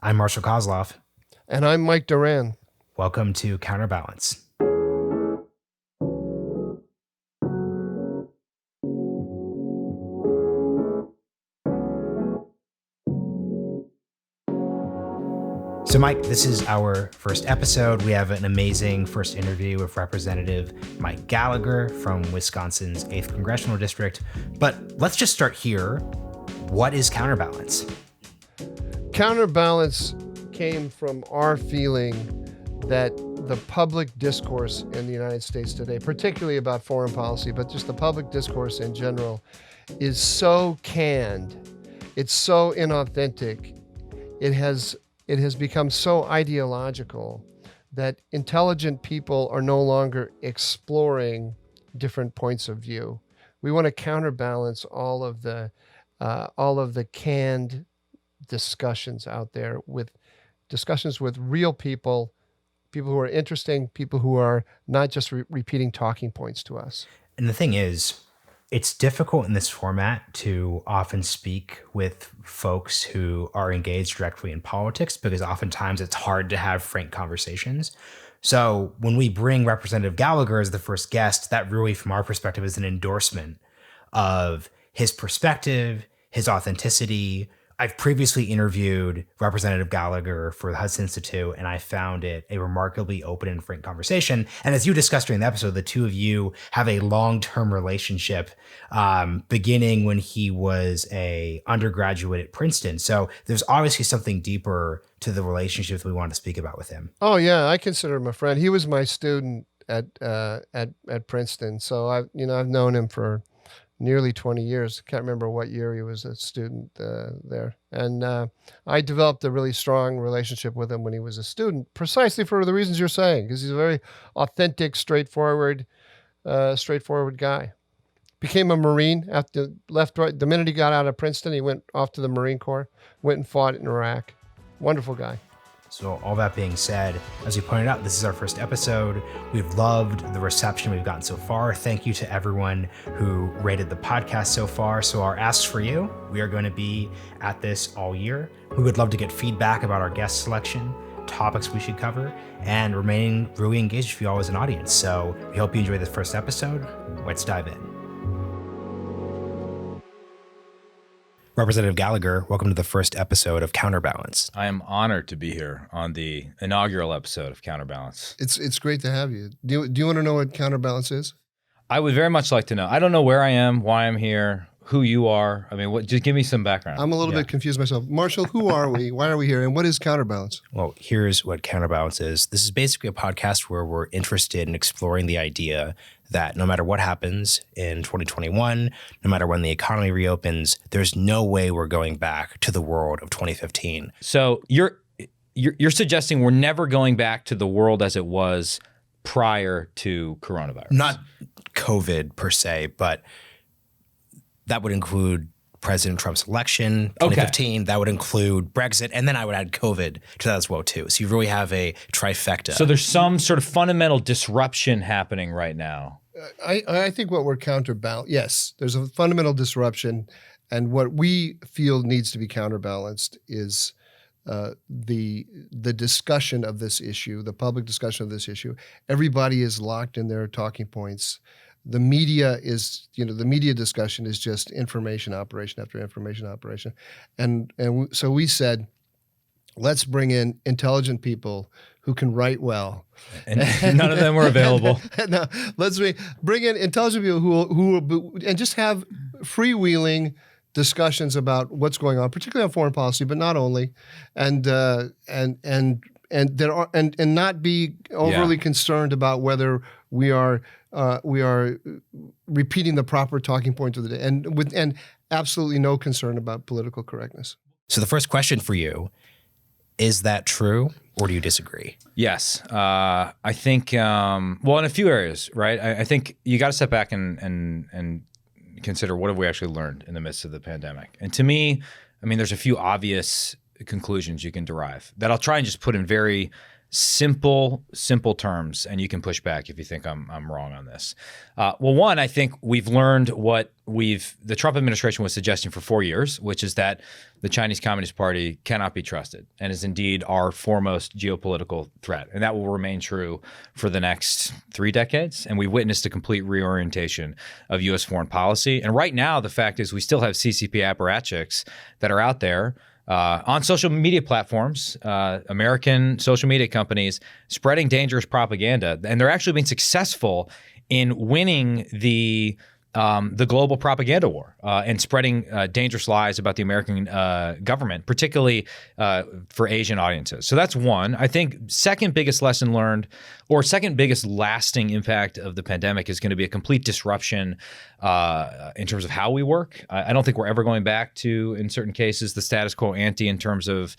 I'm Marshall Kozloff. And I'm Mike Duran. Welcome to Counterbalance. So Mike, this is our first episode. We have an amazing first interview with Representative Mike Gallagher from Wisconsin's 8th Congressional District. But let's just start here. What is Counterbalance? Counterbalance came from our feeling that the public discourse in the United States today, particularly about foreign policy, but just the public discourse in general, is so canned. It's so inauthentic. It has become so ideological that intelligent people are no longer exploring different points of view. We want to counterbalance all of the canned discussions out there with discussions with real people who are interesting, people who are not just repeating talking points to us. And the thing is, it's difficult in this format to often speak with folks who are engaged directly in politics because oftentimes it's hard to have frank conversations. So when we bring Representative Gallagher as the first guest, that really, from our perspective, is an endorsement of his perspective, his authenticity. I've previously interviewed Representative Gallagher for the Hudson Institute, and I found it a remarkably open and frank conversation. And as you discussed during the episode, the two of you have a long-term relationship, beginning when he was an undergraduate at Princeton. So there's obviously something deeper to the relationships we want to speak about with him. Oh yeah, I consider him a friend. He was my student at Princeton, so I've known him for nearly 20 years. Can't remember what year he was a student there. And I developed a really strong relationship with him when he was a student, precisely for the reasons you're saying, because he's a very authentic, straightforward guy. Became a Marine after right. The minute he got out of Princeton, he went off to the Marine Corps, went and fought in Iraq. Wonderful guy. So all that being said, as we pointed out, this is our first episode. We've loved the reception we've gotten so far. Thank you to everyone who rated the podcast so far. So our asks for you, we are going to be at this all year. We would love to get feedback about our guest selection, topics we should cover, and remaining really engaged with you all as an audience. So we hope you enjoy this first episode. Let's dive in. Representative Gallagher, welcome to the first episode of Counterbalance. I am honored to be here on the inaugural episode of Counterbalance. It's great to have you. Do you want to know what Counterbalance is? I would very much like to know. I don't know where I am, why I'm here, who you are. I mean, just give me some background. I'm a little bit confused myself. Marshall, who are we? Why are we here? And what is Counterbalance? Well, here's what Counterbalance is. This is basically a podcast where we're interested in exploring the idea that no matter what happens in 2021, no matter when the economy reopens, there's no way we're going back to the world of 2015. So you're suggesting we're never going back to the world as it was prior to coronavirus? Not COVID per se, but that would include President Trump's election, 2015. Okay. That would include Brexit, and then I would add COVID to that as well too. So you really have a trifecta. So there's some sort of fundamental disruption happening right now. I think what we're counterbalanced. Yes, there's a fundamental disruption, and what we feel needs to be counterbalanced is the discussion of this issue, the public discussion of this issue. Everybody is locked in their talking points. The media is, the media discussion is just information operation after information operation. And so we said, let's bring in intelligent people who can write well. And none of them were available. No, let's bring in intelligent people who and just have freewheeling discussions about what's going on, particularly on foreign policy, but not only, and not be overly concerned about whether we are repeating the proper talking points of the day, and absolutely no concern about political correctness. So the first question for you, is that true, or do you disagree? Yes. I think, well, in a few areas, right? I think you got to step back and consider what have we actually learned in the midst of the pandemic. And to me, I mean, there's a few obvious conclusions you can derive that I'll try and just put in very simple terms, and you can push back if you think I'm wrong on this. Well, one, I think we've learned what the Trump administration was suggesting for 4 years, which is that the Chinese Communist Party cannot be trusted and is indeed our foremost geopolitical threat. And that will remain true for the next 3 decades. And we witnessed a complete reorientation of U.S. foreign policy. And right now, the fact is we still have CCP apparatchiks that are out there on social media platforms, American social media companies spreading dangerous propaganda. And they're actually being successful in winning the global propaganda war and spreading dangerous lies about the American government, particularly for Asian audiences. So that's one. I think second biggest lesson learned, or second biggest lasting impact of the pandemic, is going to be a complete disruption in terms of how we work. I don't think we're ever going back to, in certain cases, the status quo ante in terms of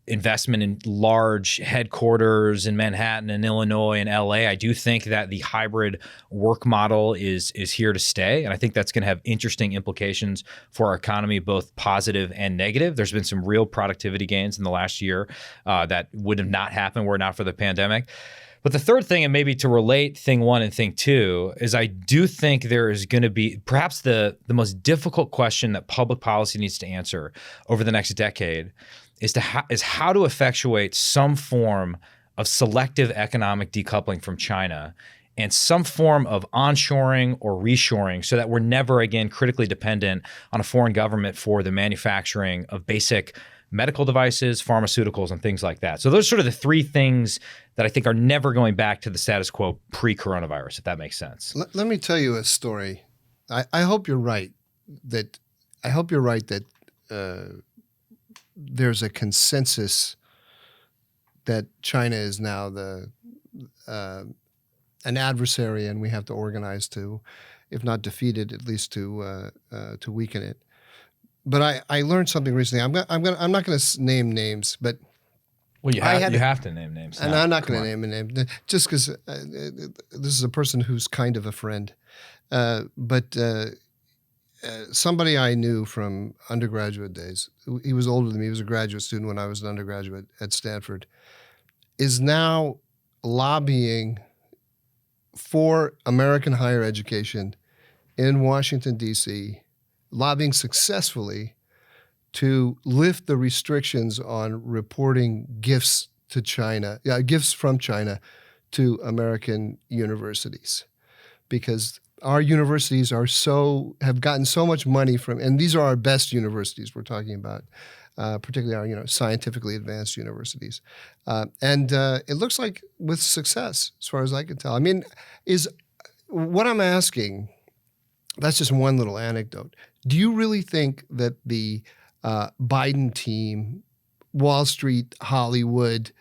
investment in large headquarters in Manhattan and Illinois and LA. I do think that the hybrid work model is here to stay. And I think that's going to have interesting implications for our economy, both positive and negative. There's been some real productivity gains in the last year that would have not happened were it not for the pandemic. But the third thing, and maybe to relate thing one and thing two, is I do think there is going to be perhaps the most difficult question that public policy needs to answer over the next decade is how to effectuate some form of selective economic decoupling from China and some form of onshoring or reshoring so that we're never again critically dependent on a foreign government for the manufacturing of basic medical devices, pharmaceuticals, and things like that. So those are sort of the three things that I think are never going back to the status quo pre-coronavirus, if that makes sense. Let me tell you a story. I hope you're right that there's a consensus that China is now an adversary, and we have to organize to, if not defeat it, at least to weaken it. But I learned something recently. I'm not going to name names, but well, you have to name names, and I'm not going to name a name just because this is a person who's kind of a friend, but. Somebody I knew from undergraduate days, he was older than me, he was a graduate student when I was an undergraduate at Stanford, is now lobbying for American higher education in Washington, D.C., lobbying successfully to lift the restrictions on reporting gifts from China to American universities, because our universities have gotten so much money from, and these are our best universities we're talking about, particularly our scientifically advanced universities, and it looks like with success, as far as I can tell. I mean, is what I'm asking. That's just one little anecdote. Do you really think that the Biden team, Wall Street, Hollywood,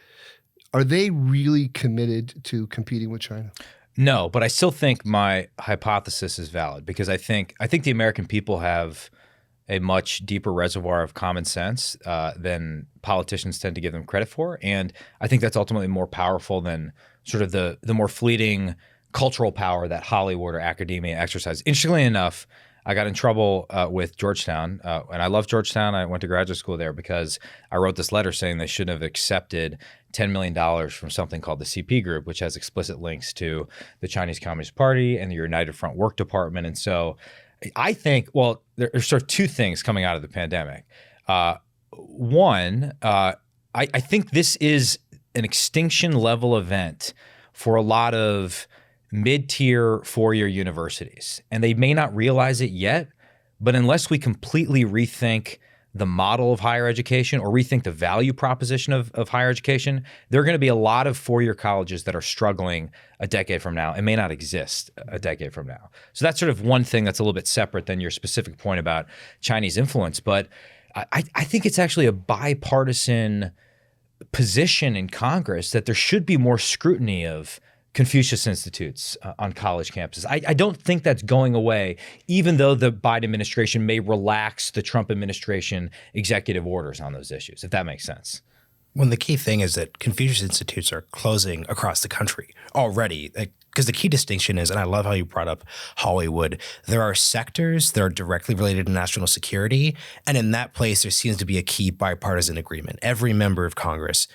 are they really committed to competing with China? No, but I still think my hypothesis is valid because I think the American people have a much deeper reservoir of common sense than politicians tend to give them credit for. And I think that's ultimately more powerful than sort of the more fleeting cultural power that Hollywood or academia exercise. Interestingly enough, I got in trouble with Georgetown, and I love Georgetown. I went to graduate school there because I wrote this letter saying they shouldn't have accepted $10 million from something called the CP Group, which has explicit links to the Chinese Communist Party and the United Front Work Department. And so I think, well, there's sort of two things coming out of the pandemic. One, I think this is an extinction level event for a lot of mid-tier four-year universities. And they may not realize it yet, but unless we completely rethink the model of higher education or rethink the value proposition of higher education, there are going to be a lot of four-year colleges that are struggling a decade from now and may not exist a decade from now. So that's sort of one thing that's a little bit separate than your specific point about Chinese influence. But I think it's actually a bipartisan position in Congress that there should be more scrutiny of Confucius Institutes on college campuses. I don't think that's going away, even though the Biden administration may relax the Trump administration executive orders on those issues, if that makes sense. Well, the key thing is that Confucius Institutes are closing across the country already. Because the key distinction is, and I love how you brought up Hollywood, there are sectors that are directly related to national security. And in that place, there seems to be a key bipartisan agreement. Every member of Congress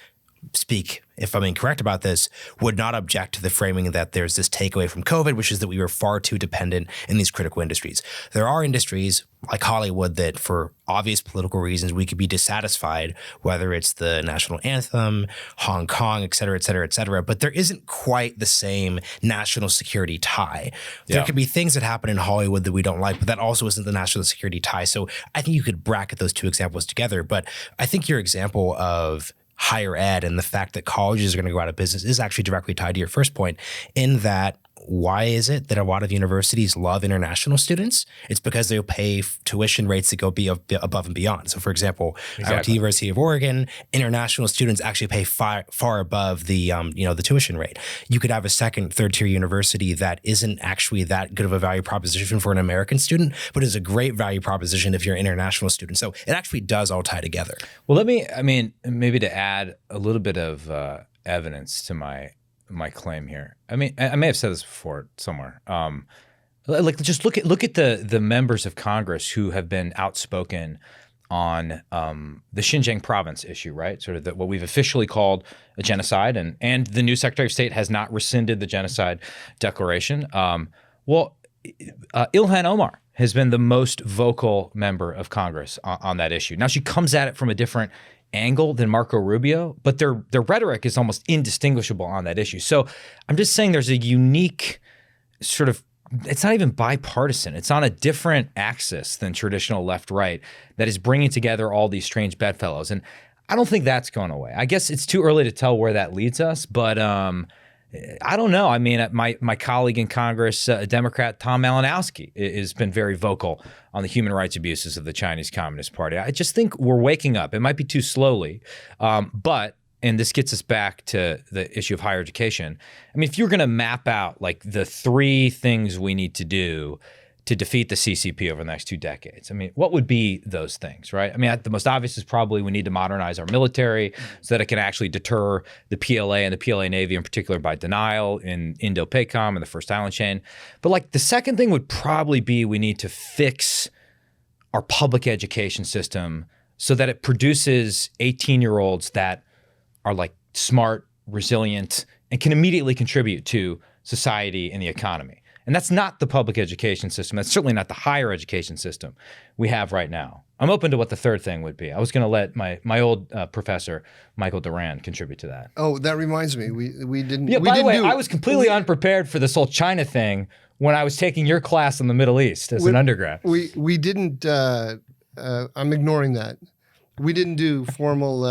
speak, if I'm incorrect about this, would not object to the framing that there's this takeaway from COVID, which is that we were far too dependent in these critical industries. There are industries like Hollywood that, for obvious political reasons, we could be dissatisfied, whether it's the national anthem, Hong Kong, et cetera, et cetera, et cetera. But there isn't quite the same national security tie. There could be things that happen in Hollywood that we don't like, but that also isn't the national security tie. So I think you could bracket those two examples together. But I think your example of higher ed and the fact that colleges are going to go out of business is actually directly tied to your first point, in that why is it that a lot of universities love international students? It's because they'll pay tuition rates that go above and beyond. So, for example, at the University of Oregon, international students actually pay far above the the tuition rate. You could have a second, third tier university that isn't actually that good of a value proposition for an American student, but is a great value proposition if you're an international student. So it actually does all tie together. Well, maybe to add a little bit of evidence to my claim here. I mean, I may have said this before somewhere. Like, just look at the members of Congress who have been outspoken on the Xinjiang province issue, right? Sort of what we've officially called a genocide, and the new Secretary of State has not rescinded the genocide declaration. Ilhan Omar has been the most vocal member of Congress on that issue. Now, she comes at it from a different angle than Marco Rubio, but their rhetoric is almost indistinguishable on that issue. So I'm just saying there's a unique sort of, it's not even bipartisan. It's on a different axis than traditional left-right that is bringing together all these strange bedfellows. And I don't think that's going away. I guess it's too early to tell where that leads us, but I don't know. I mean, my colleague in Congress, Democrat Tom Malinowski, has been very vocal on the human rights abuses of the Chinese Communist Party. I just think we're waking up. It might be too slowly, but, and this gets us back to the issue of higher education. I mean, if you're going to map out like the 3 things we need to do to defeat the CCP over the next 2 decades, I mean, what would be those things, right? I mean, the most obvious is probably we need to modernize our military so that it can actually deter the PLA and the PLA Navy in particular by denial in Indo-PACOM and the First Island Chain. But like the second thing would probably be we need to fix our public education system so that it produces 18-year-olds that are like smart, resilient, and can immediately contribute to society and the economy. And that's not the public education system. That's certainly not the higher education system we have right now. I'm open to what the third thing would be. I was going to let my old professor, Michael Duran, contribute to that. Oh, that reminds me. We didn't. Yeah, by the way, I was completely unprepared for this whole China thing when I was taking your class in the Middle East as an undergrad. We didn't. I'm ignoring that. We didn't do formal.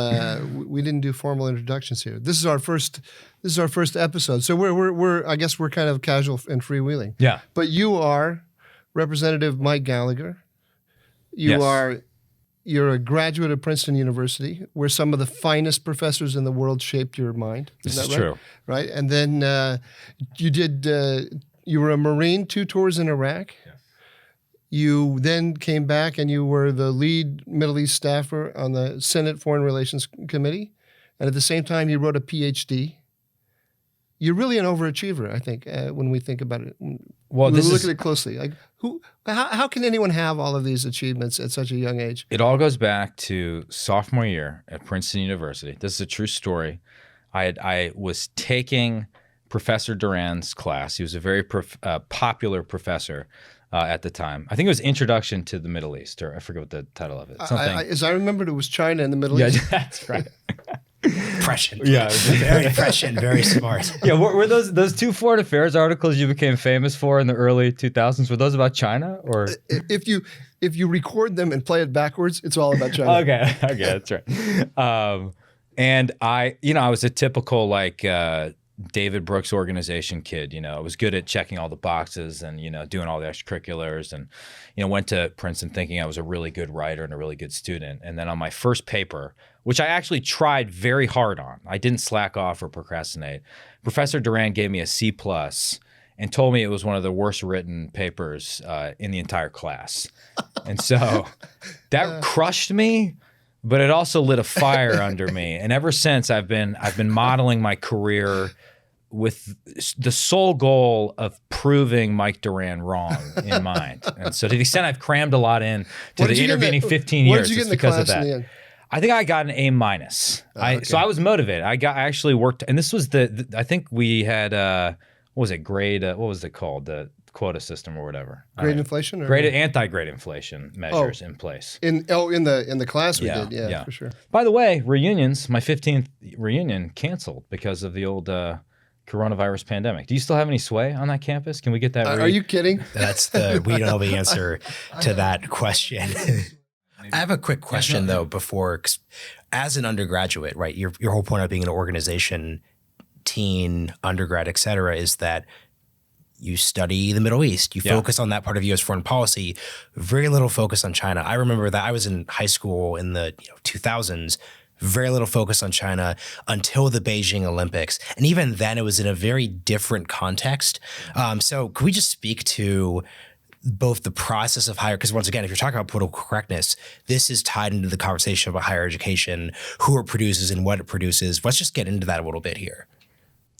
We didn't do formal introductions here. This is our first episode, so we're I guess we're kind of casual and freewheeling. Yeah. But you are Representative Mike Gallagher. You're a graduate of Princeton University, where some of the finest professors in the world shaped your mind. This is right? true. Right, and then you were a Marine, 2 tours in Iraq. Yes. You then came back and you were the lead Middle East staffer on the Senate Foreign Relations Committee. And at the same time, you wrote a PhD. You're really an overachiever, I think, when we think about it. Well, we look at it closely. Like, how can anyone have all of these achievements at such a young age? It all goes back to sophomore year at Princeton University. This is a true story. I was taking Professor Duran's class. He was a very popular professor at the time. I think it was Introduction to the Middle East, or I forget what the title of it. As I remembered, it was China and the Middle East. Yeah, that's right. Prescient. Yeah. Very prescient, very smart. Yeah, were those 2 foreign affairs articles you became famous for in the early 2000s, were those about China? Or if you record them and play it backwards, it's all about China. Okay, that's right. And I was a typical like David Brooks organization kid. I was good at checking all the boxes and doing all the extracurriculars, and went to Princeton thinking I was a really good writer and a really good student. And then on my first paper, which I actually tried very hard on, I didn't slack off or procrastinate, Professor Duran gave me a C+ and told me it was one of the worst written papers in the entire class. And so that crushed me, but it also lit a fire under me. And ever since, I've been modeling my career with the sole goal of proving Mike Duran wrong in mind. And so to the extent I've crammed a lot in to the intervening 15 years, it's because of that. I think I got an A minus. So I was motivated. I actually worked, and this was I think we had what was it, grade? What was it called? The quota system or whatever. Grade inflation or anti-grade inflation measures in place. In the class we did, yeah, for sure. By the way, reunions. My 15th reunion canceled because of the old coronavirus pandemic. Do you still have any sway on that campus? Can we get that? Are you kidding? We don't know the answer to that question. I have a quick question though. Before, as an undergraduate, right? Your whole point of being an organization, teen, undergrad, et cetera, is that you study the Middle East. You focus on that part of U.S. foreign policy. Very little focus on China. I remember that I was in high school in the 2000s. Very little focus on China until the Beijing Olympics. And even then, it was in a very different context. So could we just speak to both the process of higher, because once again, if you're talking about political correctness, this is tied into the conversation about higher education, who it produces and what it produces. Let's just get into that a little bit here.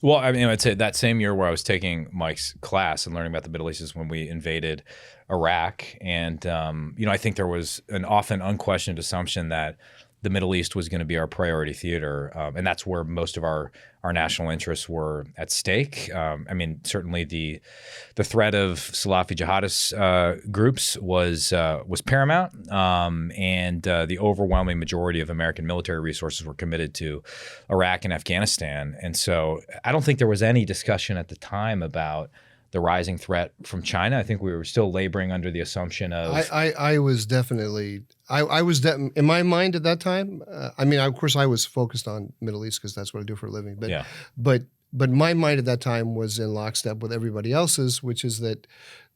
Well, I mean, I'd say that same year where I was taking Mike's class and learning about the Middle East is when we invaded Iraq. And, I think there was an often unquestioned assumption that the Middle East was going to be our priority theater. And that's where most of our national interests were at stake. I mean, certainly the threat of Salafi jihadist groups was paramount. And the overwhelming majority of American military resources were committed to Iraq and Afghanistan. And so I don't think there was any discussion at the time about the rising threat from China. I think we were still laboring under the assumption of. I was definitely. In my mind at that time. Of course, I was focused on Middle East because that's what I do for a living. But my mind at that time was in lockstep with everybody else's, which is that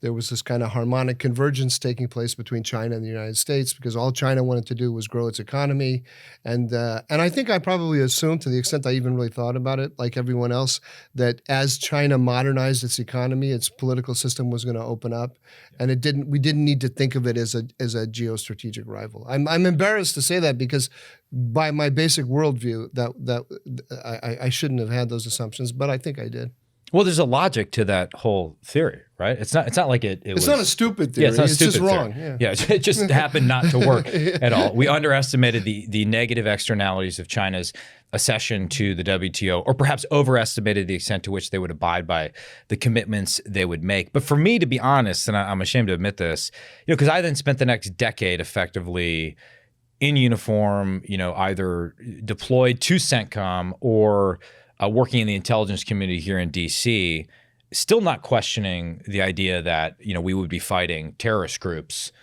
there was this kind of harmonic convergence taking place between China and the United States because all China wanted to do was grow its economy. And I think I probably assumed, to the extent I even really thought about it, like everyone else, that as China modernized its economy, its political system was going to open up. And we didn't need to think of it as a geostrategic rival. I'm embarrassed to say that because by my basic worldview, that I shouldn't have had those assumptions, but I think I did. Well, there's a logic to that whole theory, right? It's not like it was. It's not a stupid theory. Yeah, it's just theory. wrong. Yeah, it just happened not to work at all. We underestimated the negative externalities of China's accession to the WTO, or perhaps overestimated the extent to which they would abide by the commitments they would make. But for me, to be honest, and I'm ashamed to admit this, because I then spent the next decade effectively in uniform, either deployed to CENTCOM or working in the intelligence community here in D.C., still not questioning the idea that we would be fighting terrorist groups,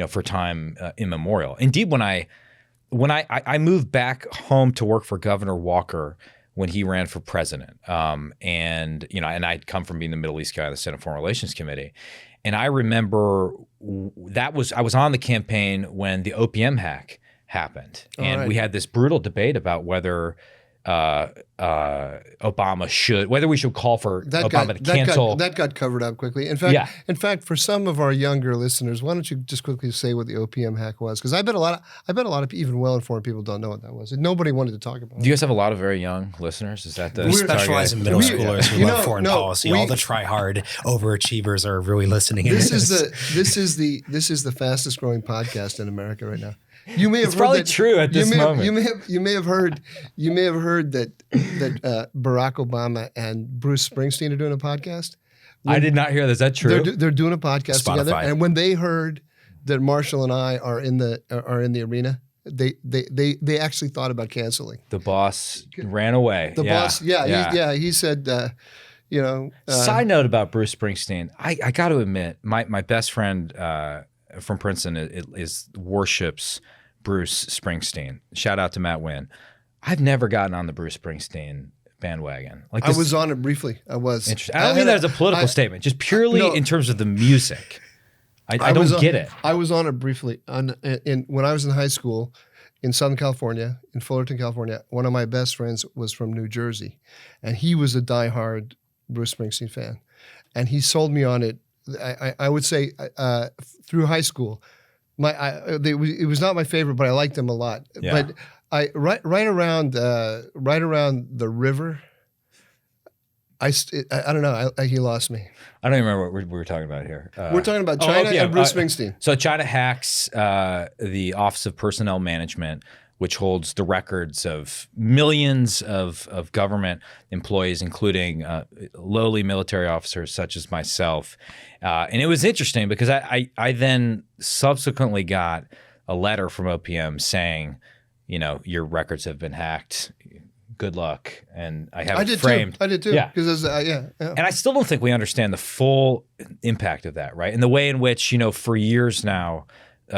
for time immemorial. Indeed, when I moved back home to work for Governor Walker when he ran for president, and I'd come from being the Middle East guy on the Senate Foreign Relations Committee, and I remember I was on the campaign when the OPM hack happened, and we had this brutal debate about whether whether we should call for Obama to cancel. That got covered up quickly. In fact, for some of our younger listeners, why don't you just quickly say what the OPM hack was? Because I bet a lot of even well-informed people don't know what that was. Nobody wanted to talk about it. Do you guys have a lot of very young listeners? Is that we specialize in middle schoolers who love foreign policy? All the try-hard overachievers are really listening. This is the fastest growing podcast in America right now. You may have it's probably true at this moment. You may have heard that Barack Obama and Bruce Springsteen are doing a podcast. I did not hear that. Is that true? They're doing a podcast together, and when they heard that Marshall and I are in the arena, they actually thought about canceling. The boss ran away. He said, Side note about Bruce Springsteen, I got to admit, my best friend from Princeton is worships Bruce Springsteen. Shout out to Matt Wynn. I've never gotten on the Bruce Springsteen bandwagon. I was on it briefly. I was. Interesting. I don't mean that as a political statement, just purely in terms of the music. I don't get it. I was on it briefly. When I was in high school in Southern California, in Fullerton, California, one of my best friends was from New Jersey, and he was a diehard Bruce Springsteen fan. And he sold me on it, I would say, through high school. It was not my favorite, but I liked them a lot. Yeah. But right around the river, I don't know. He lost me. I don't even remember what we were talking about here. We're talking about China and Bruce Springsteen. So China hacks the Office of Personnel Management, which holds the records of millions of government employees, including lowly military officers such as myself. And it was interesting because I then subsequently got a letter from OPM saying, your records have been hacked. Good luck. And I have it framed. I did too. Yeah. Because yeah. And I still don't think we understand the full impact of that, right? And the way in which, for years now,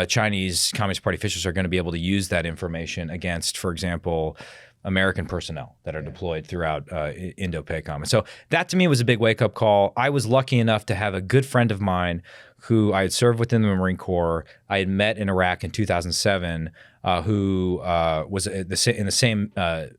Chinese Communist Party officials are going to be able to use that information against, for example, American personnel that are deployed throughout Indo-PACOM. And so that to me was a big wake-up call. I was lucky enough to have a good friend of mine who I had served within the Marine Corps. I had met in Iraq in 2007, who was in the same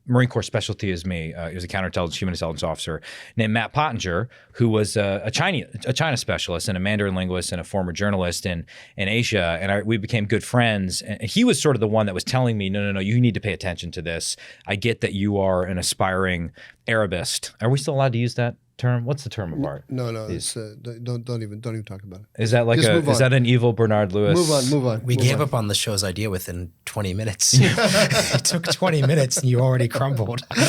Marine Corps specialty as me. He was a counterintelligence, human intelligence officer named Matt Pottinger, who was a China specialist and a Mandarin linguist and a former journalist in Asia. And we became good friends. And he was sort of the one that was telling me, no, you need to pay attention to this. I get that you are an aspiring Arabist. Are we still allowed to use that term? What's the term of art? No. It's, don't even talk about it. Is that is that an evil Bernard Lewis? Move on. We gave up on the show's idea within 20 minutes. It took 20 minutes and you already crumbled. You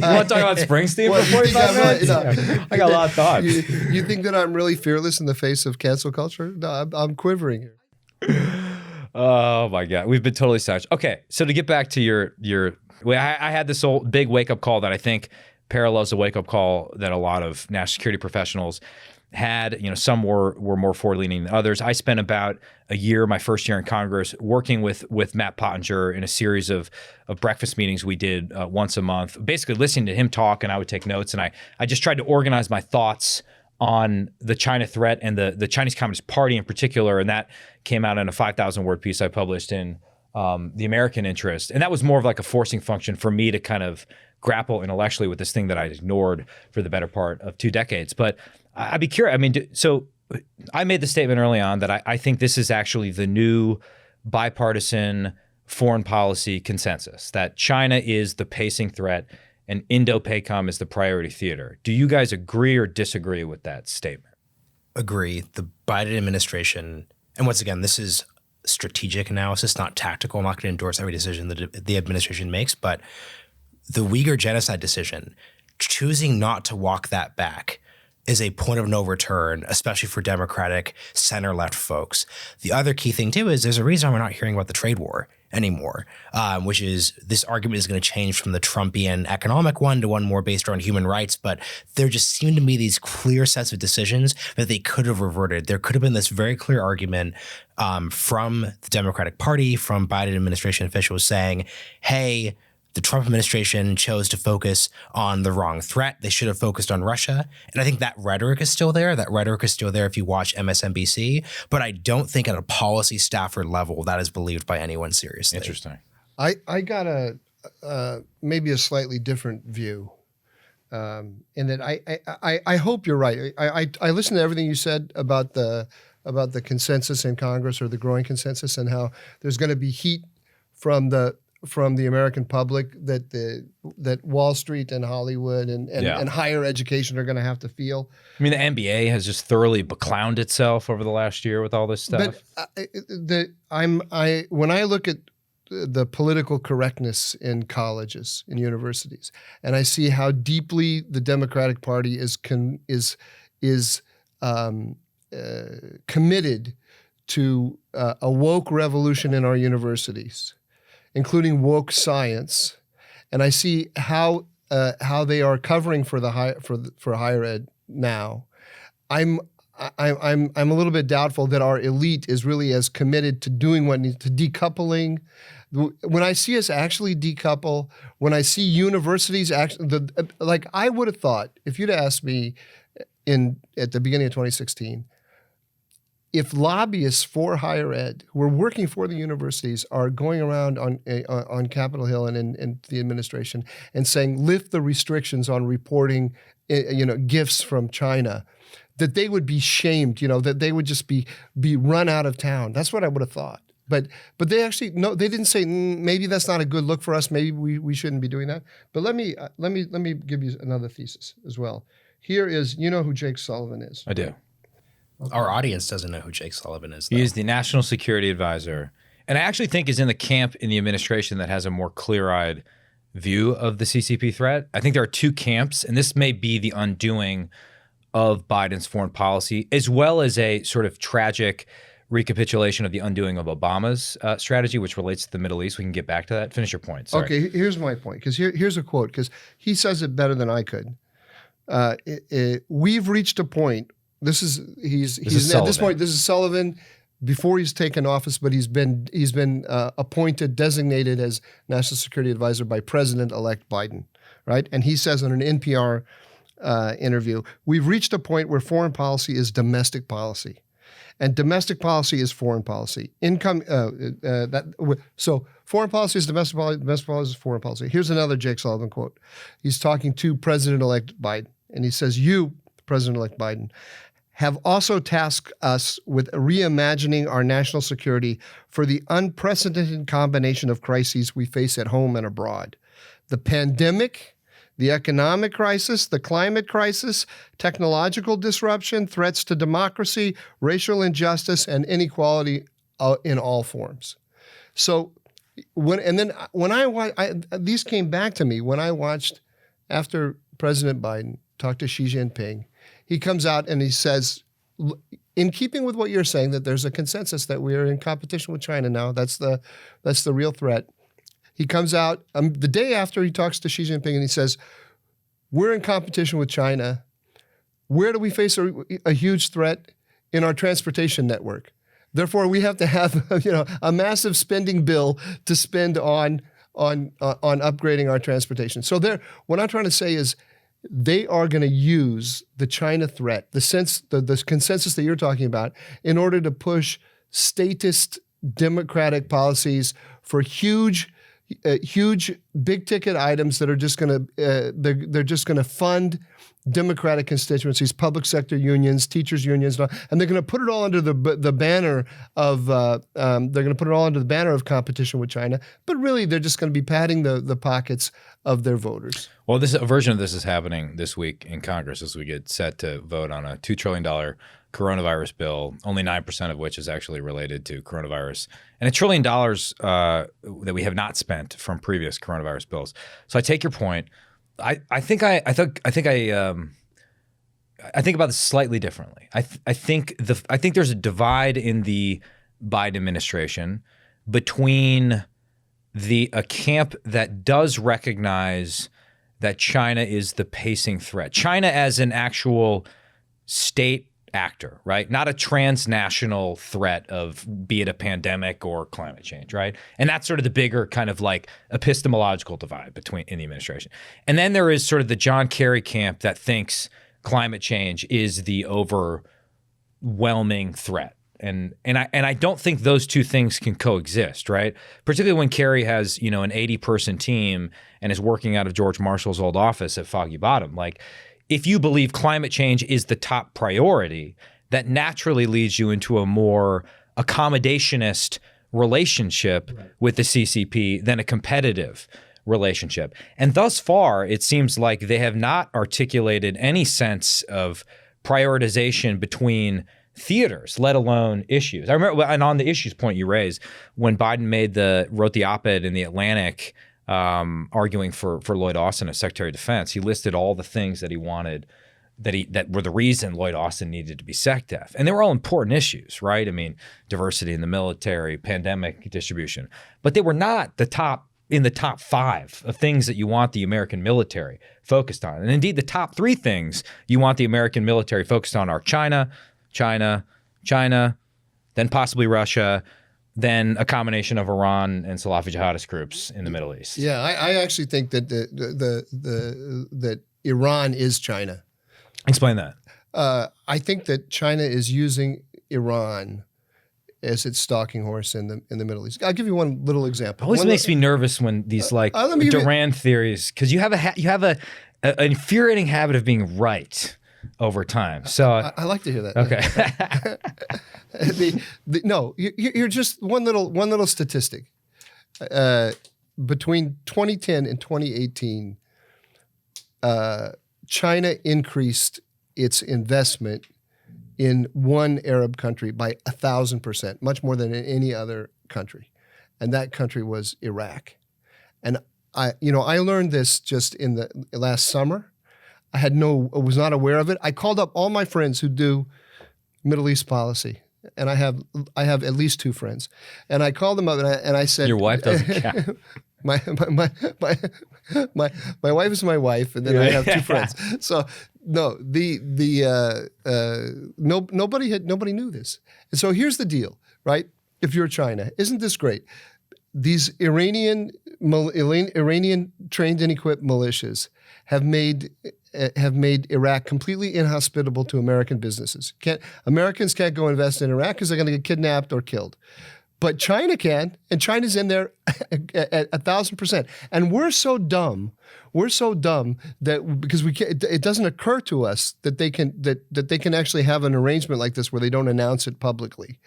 want to talk about Springsteen for 45 minutes? I got a lot of thoughts. You think that I'm really fearless in the face of cancel culture? No, I'm quivering here. Oh my God, we've been totally savage. Okay, so to get back to your I had this old big wake up call that I think parallels the wake up call that a lot of national security professionals had. Some were more forward leaning than others. I spent about a year, my first year in Congress, working with Matt Pottinger in a series of breakfast meetings we did once a month, basically listening to him talk, and I would take notes, and I just tried to organize my thoughts on the China threat and the Chinese Communist Party in particular, and that came out in a 5,000-word piece I published in The American Interest. And that was more of like a forcing function for me to kind of grapple intellectually with this thing that I'd ignored for the better part of 2 decades. But I'd be curious. I mean, so I made the statement early on that I think this is actually the new bipartisan foreign policy consensus, that China is the pacing threat and Indo-PACOM is the priority theater. Do you guys agree or disagree with that statement? Agree. The Biden administration, and once again, this is strategic analysis, not tactical. I'm not going to endorse every decision that the administration makes, but the Uyghur genocide decision, choosing not to walk that back is a point of no return, especially for Democratic center-left folks. The other key thing, too, is there's a reason we're not hearing about the trade war anymore, which is this argument is going to change from the Trumpian economic one to one more based around human rights. But there just seem to be these clear sets of decisions that they could have reverted. There could have been this very clear argument from the Democratic Party, from Biden administration officials saying, hey, the Trump administration chose to focus on the wrong threat. They should have focused on Russia. And I think that rhetoric is still there. That rhetoric is still there if you watch MSNBC. But I don't think at a policy staffer level that is believed by anyone seriously. Interesting. I got maybe a slightly different view. In that I hope you're right. I listened to everything you said about the consensus in Congress, or the growing consensus, and how there's going to be heat from the American public that Wall Street and Hollywood and higher education are going to have to feel. I mean, the NBA has just thoroughly beclowned itself over the last year with all this stuff. But when I look at the political correctness in colleges and universities, and I see how deeply the Democratic Party is committed to a woke revolution in our universities, including woke science, and I see how they are covering for higher ed now. I'm a little bit doubtful that our elite is really as committed to doing what needs to decoupling. When I see us actually decouple, when I see universities like I would have thought, if you'd asked me at the beginning of 2016. If lobbyists for higher ed who are working for the universities are going around on Capitol Hill and in the administration and saying lift the restrictions on reporting, gifts from China, that they would be shamed, that they would just be run out of town. That's what I would have thought. But they actually they didn't say maybe that's not a good look for us. Maybe we shouldn't be doing that. But let me give you another thesis as well. Here is who Jake Sullivan is. I do. Our audience doesn't know who Jake Sullivan is, though. He is the National Security Advisor. and I actually think is in the camp in the administration that has a more clear-eyed view of the CCP threat. I think there are two camps, and this may be the undoing of Biden's foreign policy, as well as a sort of tragic recapitulation of the undoing of Obama's strategy, which relates to the Middle East. We can get back to that. Finish your point. Sorry. Okay, here's my point, because here's a quote, because he says it better than I could. We've reached a point. He's at this point. This is Sullivan before he's taken office, but he's been designated as National Security Advisor by President-elect Biden, right? And he says in an NPR interview, we've reached a point where foreign policy is domestic policy. And domestic policy is foreign policy. So foreign policy is domestic policy, domestic policy is foreign policy. Here's another Jake Sullivan quote. He's talking to President-elect Biden, and he says, you, President-elect Biden, have also tasked us with reimagining our national security for the unprecedented combination of crises we face at home and abroad. The pandemic, the economic crisis, the climate crisis, technological disruption, threats to democracy, racial injustice, and inequality in all forms. So these came back to me when I watched, after President Biden talked to Xi Jinping, he comes out and he says, in keeping with what you're saying, that there's a consensus that we are in competition with China now. That's the real threat. He comes out the day after he talks to Xi Jinping and he says, we're in competition with China. Where do we face a huge threat? In our transportation network. Therefore, we have to have a massive spending bill to spend on upgrading our transportation. So what I'm trying to say is they are going to use the China threat, the consensus that you're talking about, in order to push statist democratic policies for huge big ticket items that are just going to they're just going to fund democratic constituencies, public sector unions, teachers unions, and they're going to put it all under the banner of competition with China. But really, they're just going to be padding the pockets of their voters. Well, a version of this is happening this week in Congress as we get set to vote on a $2 trillion coronavirus bill, only 9% of which is actually related to coronavirus, and $1 trillion that we have not spent from previous coronavirus bills. So I take your point. I think about this slightly differently. I think there's a divide in the Biden administration between a camp that does recognize that China is the pacing threat. China as an actual state actor, right? Not a transnational threat of, be it a pandemic or climate change, right? And that's sort of the bigger kind of like epistemological divide in the administration. And then there is sort of the John Kerry camp that thinks climate change is the overwhelming threat. And I don't think those two things can coexist, right? Particularly when Kerry has, an 80-person team and is working out of George Marshall's old office at Foggy Bottom. Like, if you believe climate change is the top priority, that naturally leads you into a more accommodationist relationship with the CCP than a competitive relationship. And thus far, it seems like they have not articulated any sense of prioritization between theaters, let alone issues. I remember, and on the issues point you raised, when Biden wrote the op-ed in the Atlantic arguing for Lloyd Austin as Secretary of Defense, he listed all the things that he wanted that were the reason Lloyd Austin needed to be SecDef. And they were all important issues, right? I mean, diversity in the military, pandemic distribution. But they were not in the top 5 of things that you want the American military focused on. And indeed, the top 3 things you want the American military focused on are China, then possibly Russia, then a combination of Iran and Salafi jihadist groups in the Middle East. Yeah, I actually think that that Iran is China. Explain that. I think that China is using Iran as its stalking horse in the Middle East. I'll give you one little example. Always makes me nervous when these Duran theories, because you have an infuriating habit of being right over time. So I like to hear that. Okay. You're just one little statistic. Between 2010 and 2018, China increased its investment in one Arab country by 1,000%, much more than in any other country. and that country was Iraq. And I learned this just in the last summer. I was not aware of it. I called up all my friends who do Middle East policy, and I have at least 2 friends, and I called them up and I said, Your wife doesn't count. My wife is my wife, and then I have 2 friends. So no, nobody knew this. And so here's the deal, right? If you're China, isn't this great? These Iranian trained and equipped militias have made Iraq completely inhospitable to American businesses. Americans can't go invest in Iraq because they're going to get kidnapped or killed. But China can, and China's in there at 1,000%. And we're so dumb that because it doesn't occur to us that they can actually have an arrangement like this where they don't announce it publicly.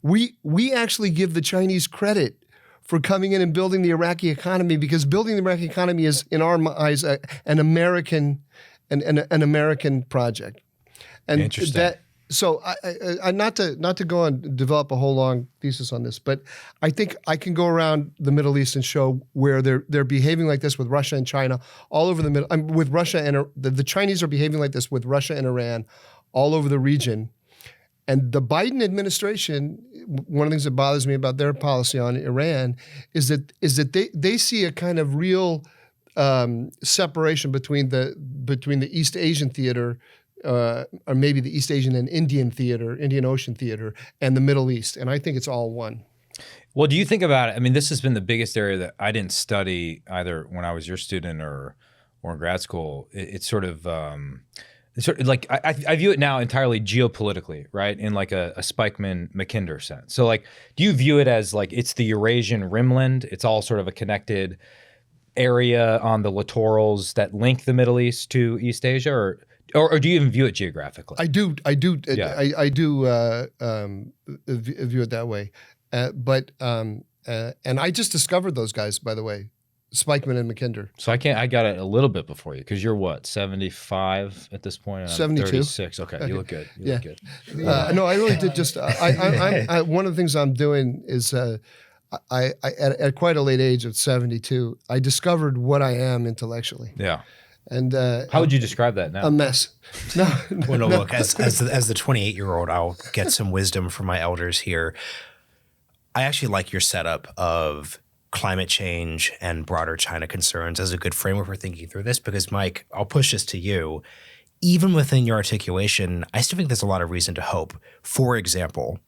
We actually give the Chinese credit for coming in and building the Iraqi economy, because building the Iraqi economy is, in our eyes, an American project. And Interesting. So I not to go and develop a whole long thesis on this, but I think I can go around the Middle East and show where they're behaving like this with Russia and China all over the middle. With Russia and the Chinese are behaving like this with Russia and Iran all over the region. And the Biden administration, one of the things that bothers me about their policy on Iran is that they see a kind of real separation between the East Asian theater. Or maybe the East Asian and Indian Ocean theater, and the Middle East. And I think it's all one. Well, do you think about it? I mean, this has been the biggest area that I didn't study either when I was your student or in grad school. It's sort of like I view it now entirely geopolitically, right? In like a Spikeman Mackinder sense. So like, do you view it as like it's the Eurasian rimland? It's all sort of a connected area on the littorals that link the Middle East to East Asia, or do you even view it geographically? I do. Yeah. I do view it that way. And I just discovered those guys, by the way, Spikeman and Mackinder. So I got it a little bit before you, because you're what, 75 at this point? And I'm 72. 36. Okay, you look good. You look good. No, I really did just. One of the things I'm doing is at quite a late age of 72, I discovered what I am intellectually. Yeah. And how would you describe that now? A mess. No. Well, no, look, as the 28-year-old, I'll get some wisdom from my elders here. I actually like your setup of climate change and broader China concerns as a good framework for thinking through this, because, Mike, I'll push this to you. Even within your articulation, I still think there's a lot of reason to hope. For example,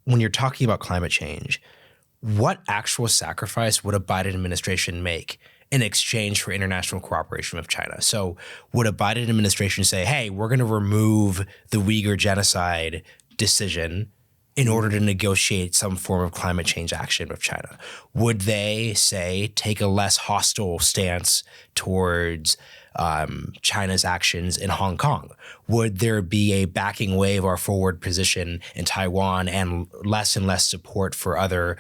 when you're talking about climate change, what actual sacrifice would a Biden administration make in exchange for international cooperation with China? So would a Biden administration say, hey, we're going to remove the Uyghur genocide decision in order to negotiate some form of climate change action with China? Would they say take a less hostile stance towards China's actions in Hong Kong? Would there be a backing away of our forward position in Taiwan and less support for other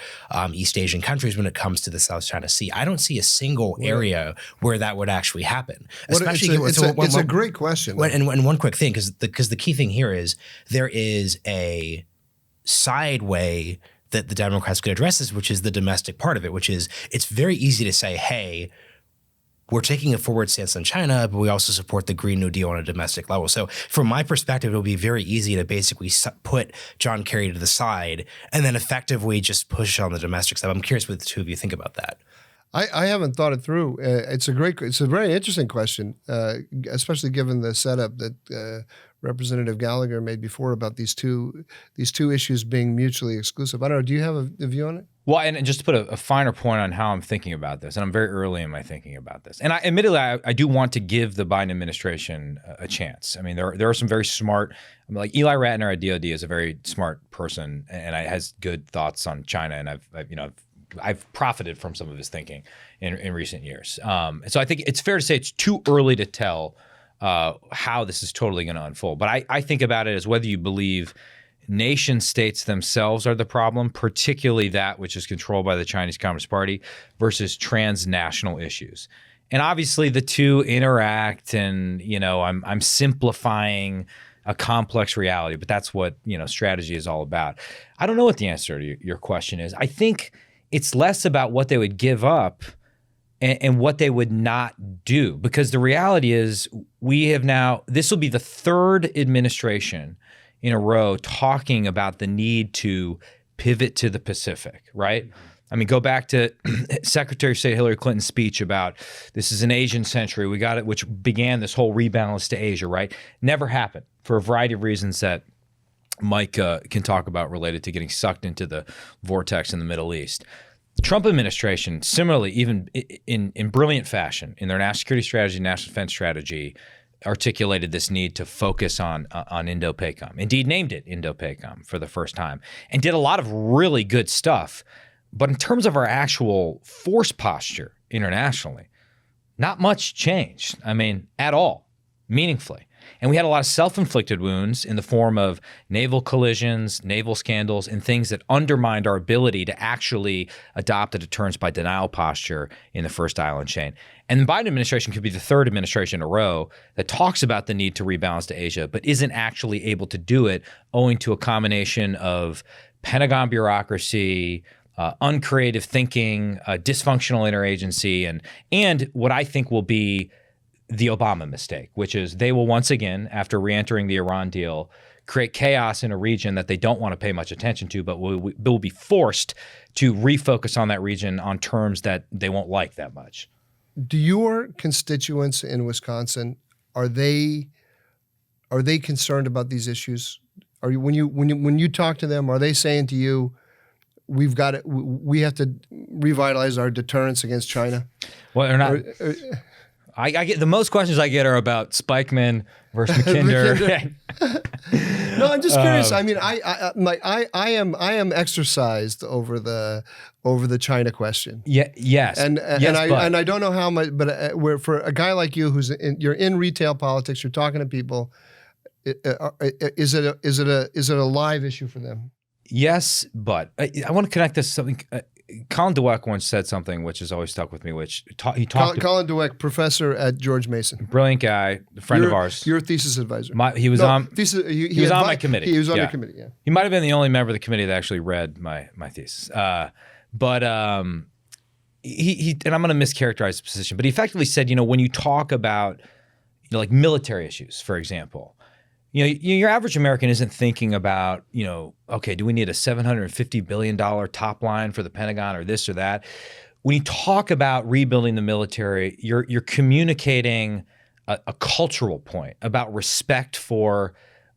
East Asian countries when it comes to the South China Sea? I don't see a single area where that would actually happen. It's a great question. And one quick thing, because the key thing here is there is a side way that the Democrats could address this, which is the domestic part of it, which is it's very easy to say, hey, we're taking a forward stance on China, but we also support the Green New Deal on a domestic level. So from my perspective, it'll be very easy to basically put John Kerry to the side and then effectively just push on the domestic side. I'm curious what the two of you think about that. I haven't thought it through. It's a very interesting question, especially given the setup that Representative Gallagher made before about these two issues being mutually exclusive. I don't know. Do you have a view on it? Well, and just to put a finer point on how I'm thinking about this, and I'm very early in my thinking about this, and admittedly, I do want to give the Biden administration a chance. I mean, there are some very smart, like Eli Ratner at DoD is a very smart person, and has good thoughts on China, and I've profited from some of his thinking in recent years. So I think it's fair to say it's too early to tell how this is totally going to unfold. But I think about it as whether you believe nation states themselves are the problem, particularly that which is controlled by the Chinese Communist Party, versus transnational issues. And obviously the two interact, and I'm simplifying a complex reality, but that's what strategy is all about. I don't know what the answer to your question is. I think it's less about what they would give up and what they would not do. Because the reality is this will be the third administration in a row talking about the need to pivot to the Pacific, right? I mean, go back to Secretary of State Hillary Clinton's speech about this is an Asian century. We got it, which began this whole rebalance to Asia, right? Never happened for a variety of reasons that Mike can talk about related to getting sucked into the vortex in the Middle East. The Trump administration, similarly, even in brilliant fashion, in their national security strategy, national defense strategy, articulated this need to focus on Indo-PACOM. Indeed, named it Indo-PACOM for the first time, and did a lot of really good stuff. But in terms of our actual force posture internationally, not much changed. I mean, at all, meaningfully. And we had a lot of self-inflicted wounds in the form of naval collisions, naval scandals, and things that undermined our ability to actually adopt a deterrence by denial posture in the first island chain. And the Biden administration could be the third administration in a row that talks about the need to rebalance to Asia, but isn't actually able to do it owing to a combination of Pentagon bureaucracy, uncreative thinking, dysfunctional interagency, and what I think will be the Obama mistake, which is they will once again, after reentering the Iran deal, create chaos in a region that they don't want to pay much attention to, but will be forced to refocus on that region on terms that they won't like that much. Do your constituents in Wisconsin, are they concerned about these issues? Are you when you talk to them, are they saying to you, we have to revitalize our deterrence against China? Well, they're not. I get the most questions I get are about Spikeman versus McKinder. No, I'm just curious. I mean, I am exercised over the China question. Yeah. Yes. And I don't know how much, but for a guy like you you're in retail politics, you're talking to people. Is it a live issue for them? Yes, but I want to connect this to something. Colin Dweck once said something which has always stuck with me, which he talked Colin Dweck, professor at George Mason. Brilliant guy, a friend of ours. Your thesis advisor. He was on my committee. He was on your committee, yeah. He might have been the only member of the committee that actually read my thesis. But he and I'm going to mischaracterize the position, but he effectively said, when you talk about like military issues, for example, your average American isn't thinking about, okay, do we need a $750 billion top line for the Pentagon or this or that? When you talk about rebuilding the military, you're communicating a cultural point about respect for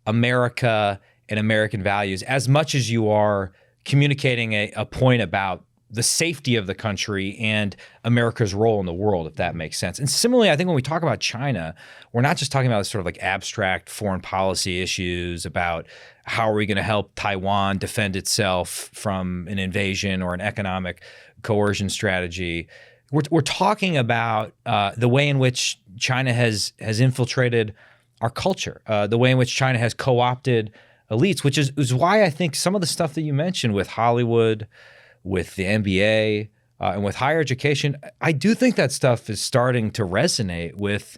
America and American values as much as you are communicating a point about the safety of the country and America's role in the world, if that makes sense. And similarly, I think when we talk about China, we're not just talking about this sort of like abstract foreign policy issues about how are we going to help Taiwan defend itself from an invasion or an economic coercion strategy. We're talking about the way in which China has infiltrated our culture, the way in which China has co-opted elites, which is why I think some of the stuff that you mentioned with Hollywood, with the NBA, and with higher education, I do think that stuff is starting to resonate with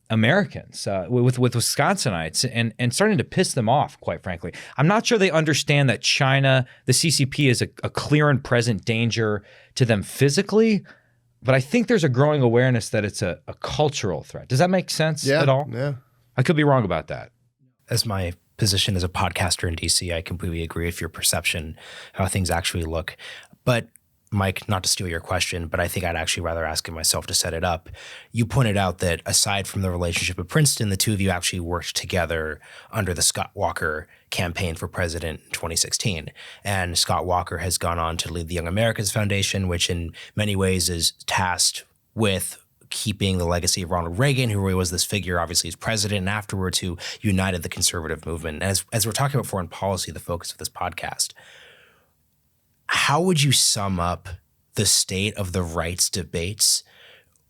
Americans, with Wisconsinites, and starting to piss them off, quite frankly. I'm not sure they understand that China, the CCP, is a clear and present danger to them physically, but I think there's a growing awareness that it's a cultural threat. Does that make sense at all? Yeah. I could be wrong about that. As my position as a podcaster in DC, I completely agree with your perception, how things actually look. But Mike, not to steal your question, but I think I'd actually rather ask it myself to set it up. You pointed out that aside from the relationship at Princeton, the two of you actually worked together under the Scott Walker campaign for president in 2016. And Scott Walker has gone on to lead the Young Americans Foundation, which in many ways is tasked with keeping the legacy of Ronald Reagan, who really was this figure, obviously, as president and afterwards, who united the conservative movement. And as we're talking about foreign policy, the focus of this podcast, how would you sum up the state of the right's debates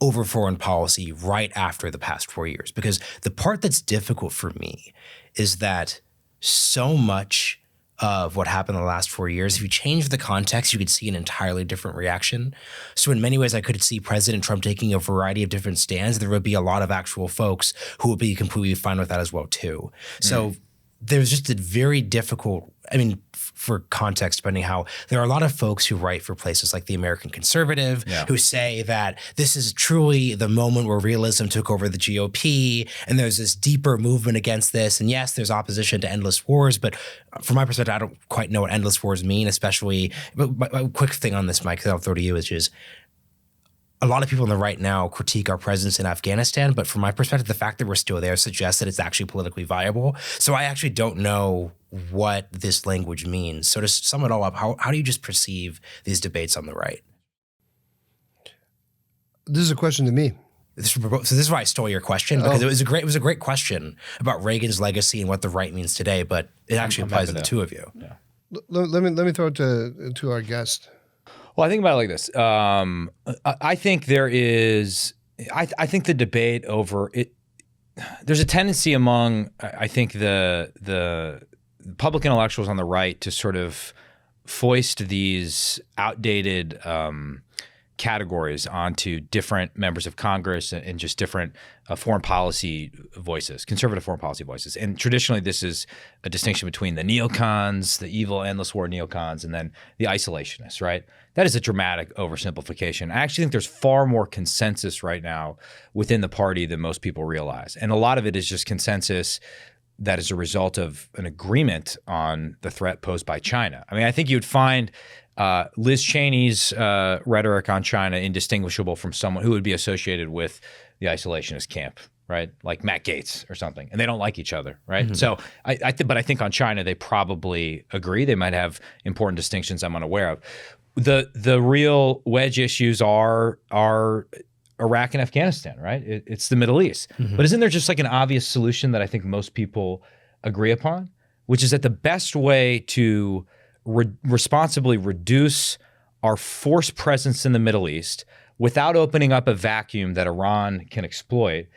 over foreign policy right after the past 4 years? Because the part that's difficult for me is that so much of what happened in the last 4 years, if you change the context, you could see an entirely different reaction. So in many ways, I could see President Trump taking a variety of different stands. There would be a lot of actual folks who would be completely fine with that as well, too. So there's just a very difficult I mean, for context, depending how there are a lot of folks who write for places like the American Conservative who say that this is truly the moment where realism took over the GOP, and there's this deeper movement against this. And yes, there's opposition to endless wars, but from my perspective, I don't quite know what endless wars mean, especially. But a quick thing on this, Mike, that I'll throw to you, which is a lot of people on the right now critique our presence in Afghanistan, but from my perspective, the fact that we're still there suggests that it's actually politically viable. So I actually don't know what this language means. So to sum it all up, how do you just perceive these debates on the right? This is a question to me. So this is why I stole your question, because it was a great question about Reagan's legacy and what the right means today, but it actually applies to the two of you. Yeah. Let me throw it to our guest. Well, I think about it like this. I think there is. I think the debate over it. There's a tendency among I think the public intellectuals on the right to sort of foist these outdated categories onto different members of Congress and just different foreign policy voices, conservative foreign policy voices. And traditionally, this is a distinction between the neocons, the evil endless war neocons, and then the isolationists, right? That is a dramatic oversimplification. I actually think there's far more consensus right now within the party than most people realize. And a lot of it is just consensus that is a result of an agreement on the threat posed by China. I mean, I think you'd find Liz Cheney's rhetoric on China indistinguishable from someone who would be associated with the isolationist camp, right? Like Matt Gaetz or something, and they don't like each other, right? Mm-hmm. So but I think on China they probably agree. They might have important distinctions I'm unaware of. The real wedge issues are Iraq and Afghanistan, right? It's the Middle East. Mm-hmm. But isn't there just like an obvious solution that I think most people agree upon, which is that the best way to responsibly reduce our force presence in the Middle East without opening up a vacuum that Iran can exploit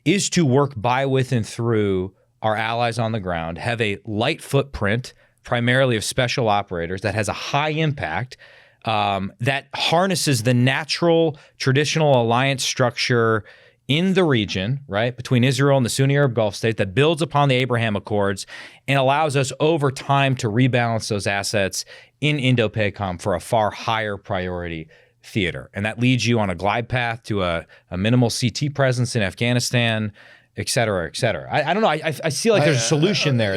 is to work by, with, and through our allies on the ground, have a light footprint, primarily of special operators, that has a high impact, that harnesses the natural traditional alliance structure in the region, right, between Israel and the Sunni Arab Gulf state, that builds upon the Abraham Accords and allows us over time to rebalance those assets in Indo-PACOM for a far higher priority theater. And that leads you on a glide path to a minimal CT presence in Afghanistan, et cetera, et cetera. I don't know. I feel like there's a solution there.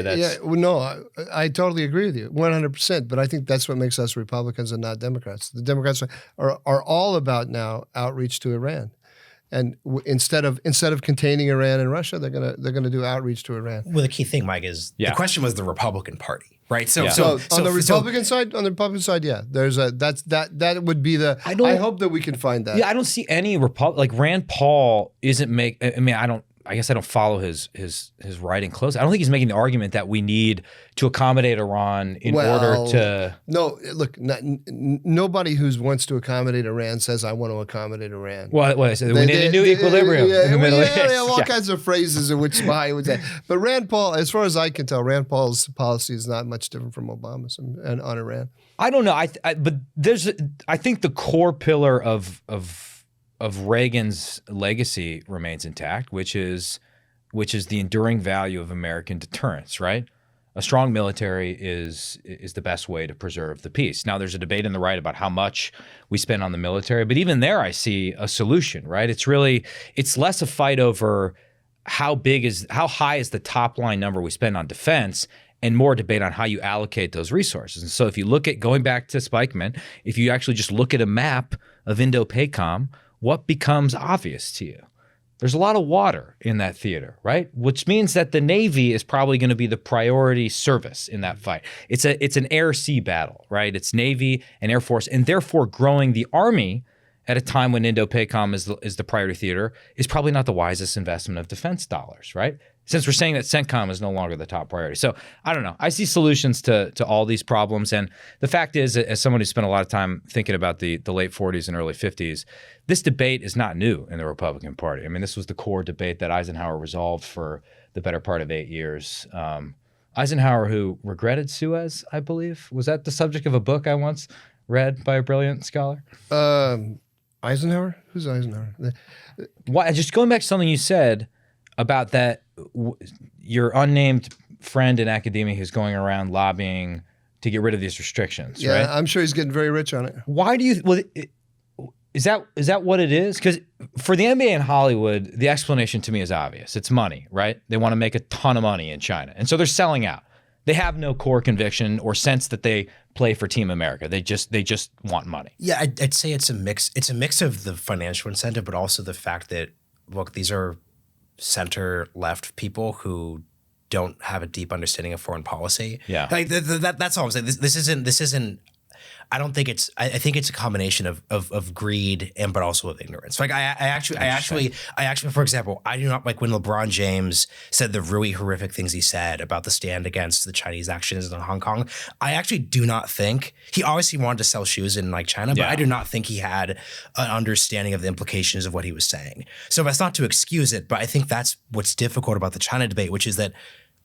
I totally agree with you 100%. But I think that's what makes us Republicans and not Democrats. The Democrats are all about now outreach to Iran. And instead of containing Iran and Russia, they're gonna do outreach to Iran. Well, the key thing, Mike, is the question was the Republican Party, right? So on the Republican side, yeah, there's that would be the. I hope that we can find that. Yeah, I don't see any like Rand Paul isn't I guess I don't follow his writing closely. I don't think he's making the argument that we need to accommodate Iran in order to. No, look, nobody who wants to accommodate Iran says I want to accommodate Iran. Well, I said we need a new equilibrium in the Middle East. They have all kinds of phrases in which Spy would say. But Rand Paul, as far as I can tell, Rand Paul's policy is not much different from Obama's and on Iran. I don't know. But I think the core pillar of Reagan's legacy remains intact, which is the enduring value of American deterrence, right? A strong military is the best way to preserve the peace. Now, there's a debate in the right about how much we spend on the military, but even there I see a solution, right? It's less a fight over how high is the top line number we spend on defense, and more debate on how you allocate those resources. And so if you look at, going back to Spikeman, if you actually just look at a map of Indo-PACOM, what becomes obvious to you? There's a lot of water in that theater, right? Which means that the Navy is probably going to be the priority service in that fight. It's an air-sea battle, right? It's Navy and Air Force, and therefore growing the Army at a time when Indo-PACOM is the priority theater is probably not the wisest investment of defense dollars, right? Since we're saying that CENTCOM is no longer the top priority. So I don't know. I see solutions to all these problems. And the fact is, as someone who spent a lot of time thinking about the late 40s and early 50s, this debate is not new in the Republican Party. I mean, this was the core debate that Eisenhower resolved for the better part of 8 years. Eisenhower, who regretted Suez, I believe. Was that the subject of a book I once read by a brilliant scholar? Eisenhower? Who's Eisenhower? Why? Just going back to something you said about that, your unnamed friend in academia who's going around lobbying to get rid of these restrictions, Yeah, right? I'm sure he's getting very rich on it. Why do you? Well, is that what it is? Because for the NBA in Hollywood, the explanation to me is obvious. It's money, right? They want to make a ton of money in China, and so they're selling out. They have no core conviction or sense that they play for Team America. They just want money. Yeah, I'd say it's a mix. It's a mix of the financial incentive, but also the fact that, look, these are center left people who don't have a deep understanding of foreign policy. Yeah, like that's all I'm saying. This isn't. I don't think it's. I think it's a combination of greed and but also of ignorance. Like I actually, for example, I do not like when LeBron James said the really horrific things he said about the stand against the Chinese actions in Hong Kong. I actually do not think he obviously wanted to sell shoes in like China, but I do not think he had an understanding of the implications of what he was saying. So that's not to excuse it, but I think that's what's difficult about the China debate, which is that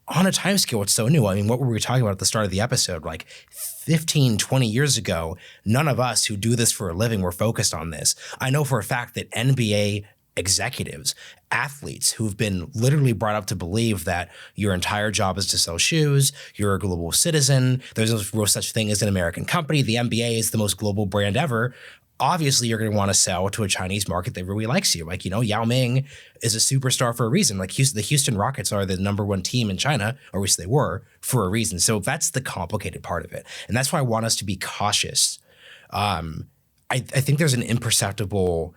on a time scale, it's so new. I mean, what were we talking about at the start of the episode? Like 15, 20 years ago, none of us who do this for a living were focused on this. I know for a fact that NBA executives, athletes who've been literally brought up to believe that your entire job is to sell shoes, you're a global citizen, there's no such thing as an American company, the NBA is the most global brand ever. Obviously, you're going to want to sell to a Chinese market that really likes you. Like, Yao Ming is a superstar for a reason. Like the Houston Rockets are the number one team in China, or at least they were, for a reason. So that's the complicated part of it. And that's why I want us to be cautious. I think there's an imperceptible,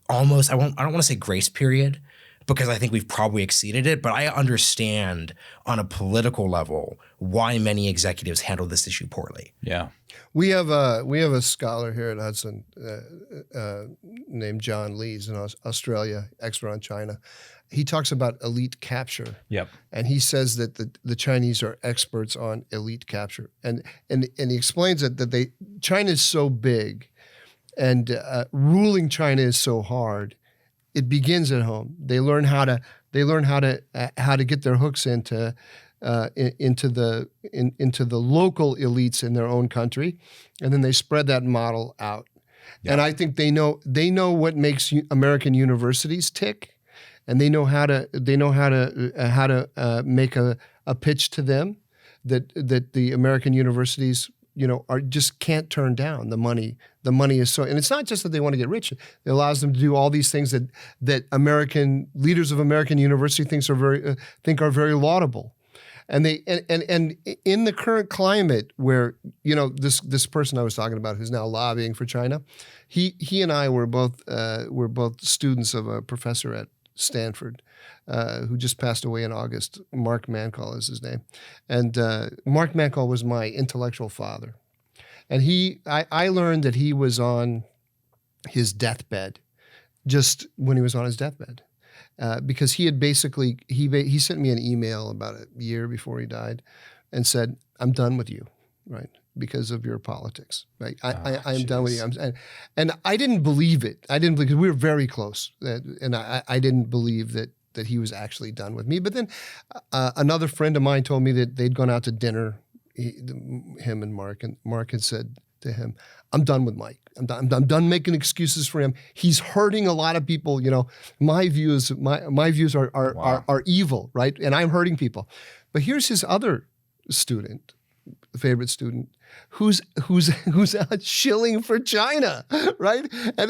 almost, I don't want to say grace period, because I think we've probably exceeded it, but I understand on a political level why many executives handle this issue poorly. Yeah. We have a scholar here at Hudson named John Lee. He's in Australia, expert on China. He talks about elite capture. Yep. And he says that the Chinese are experts on elite capture. And he explains that China is so big and ruling China is so hard. It begins at home. They learn how to get their hooks into the local elites in their own country, and then they spread that model out. Yeah. And I think they know what makes American universities tick, and they know how to make a pitch to them that the American universities are just can't turn down. The money is so, and it's not just that they want to get rich. It allows them to do all these things that American leaders of American university think are very laudable. And they and in the current climate where this person I was talking about who's now lobbying for China, he and I were both students of a professor at Stanford who just passed away in August. Mark Mancall is his name, and Mark Mancall was my intellectual father, and I learned that he was on his deathbed, just when he was on his deathbed. Because he had basically, he sent me an email about a year before he died and said, "I'm done with you," right? Because of your politics, right? I am done with you. And I didn't believe it. I didn't believe, because we were very close. And I didn't believe that he was actually done with me. But then another friend of mine told me that they'd gone out to dinner, him and Mark had said to him, "I'm done with Mike. I'm done making excuses for him. He's hurting a lot of people. My views are evil, right? And I'm hurting people." But here's his other student, favorite student, who's out shilling for China, right? But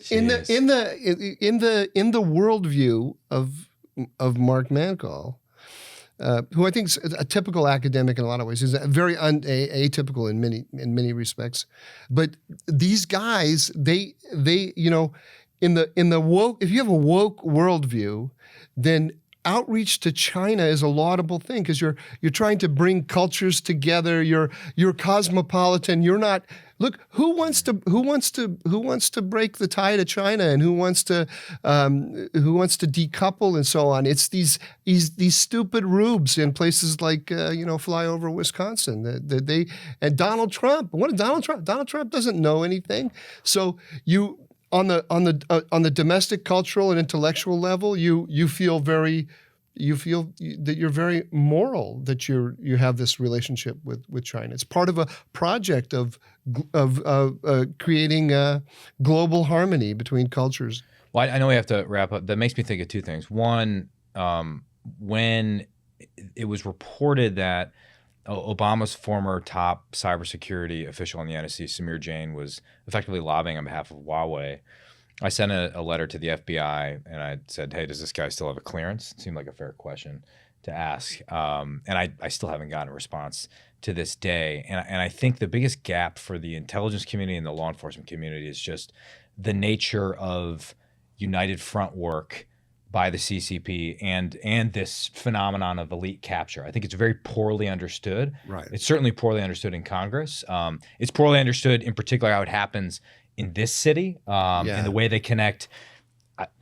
Jeez. in the worldview of Mark Mancall, who I think is a typical academic in a lot of ways. He's very atypical in many respects. But these guys, they in the woke, if you have a woke worldview, then outreach to China is a laudable thing, because you're trying to bring cultures together. You're cosmopolitan. You're not. Look, who wants to break the tie to China, and who wants to decouple and so on? It's these stupid rubes in places like flyover Wisconsin. And Donald Trump. What is Donald Trump? Donald Trump doesn't know anything. So you on the domestic, cultural, and intellectual level, you feel that you're very moral, that you have this relationship with China. It's part of a project of creating global harmony between cultures. Well, I know we have to wrap up. That makes me think of two things. One, when it was reported that Obama's former top cybersecurity official in the NSC, Samir Jain, was effectively lobbying on behalf of Huawei. I sent a letter to the FBI and I said, hey, does this guy still have a clearance? It seemed like a fair question to ask. And I still haven't gotten a response to this day. And I think the biggest gap for the intelligence community and the law enforcement community is just the nature of united front work by the CCP and this phenomenon of elite capture. I think it's very poorly understood. Right. It's certainly poorly understood in Congress. It's poorly understood in particular how it happens in this city and the way they connect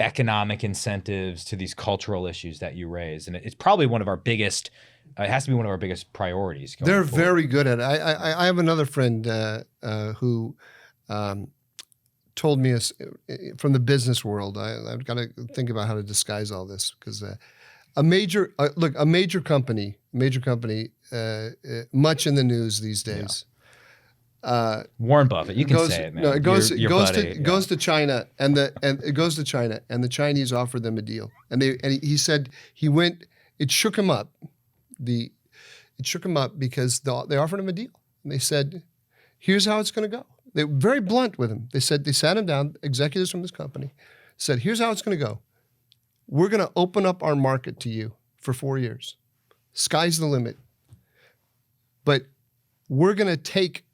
economic incentives to these cultural issues that you raise. And it's probably one of our biggest, it has to be one of our biggest priorities. They're forward. very good at it. I have another friend who told me from the business world. I've got to think about how to disguise all this because a major company, much in the news these days. Warren Buffett, you can say it, man. No, it goes goes to China, and the Chinese offered them a deal, and he said he went. It shook him up. It shook him up because they offered him a deal, and they said, "Here's how it's going to go." They were very blunt with him. They said they sat him down, executives from this company, said, "Here's how it's going to go. We're going to open up our market to you for 4 years. Sky's the limit, but we're going to take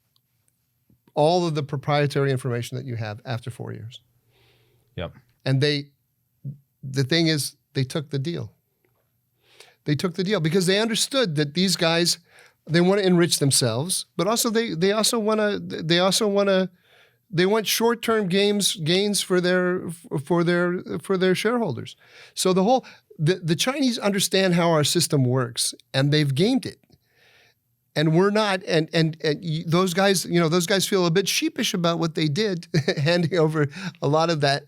all of the proprietary information that you have after 4 years." Yep. And the thing is, they took the deal. They took the deal because they understood that these guys, they want to enrich themselves, but also they want short-term gains for their shareholders. So the Chinese understand how our system works, and they've gamed it. And we're not, and those guys feel a bit sheepish about what they did, handing over a lot of that,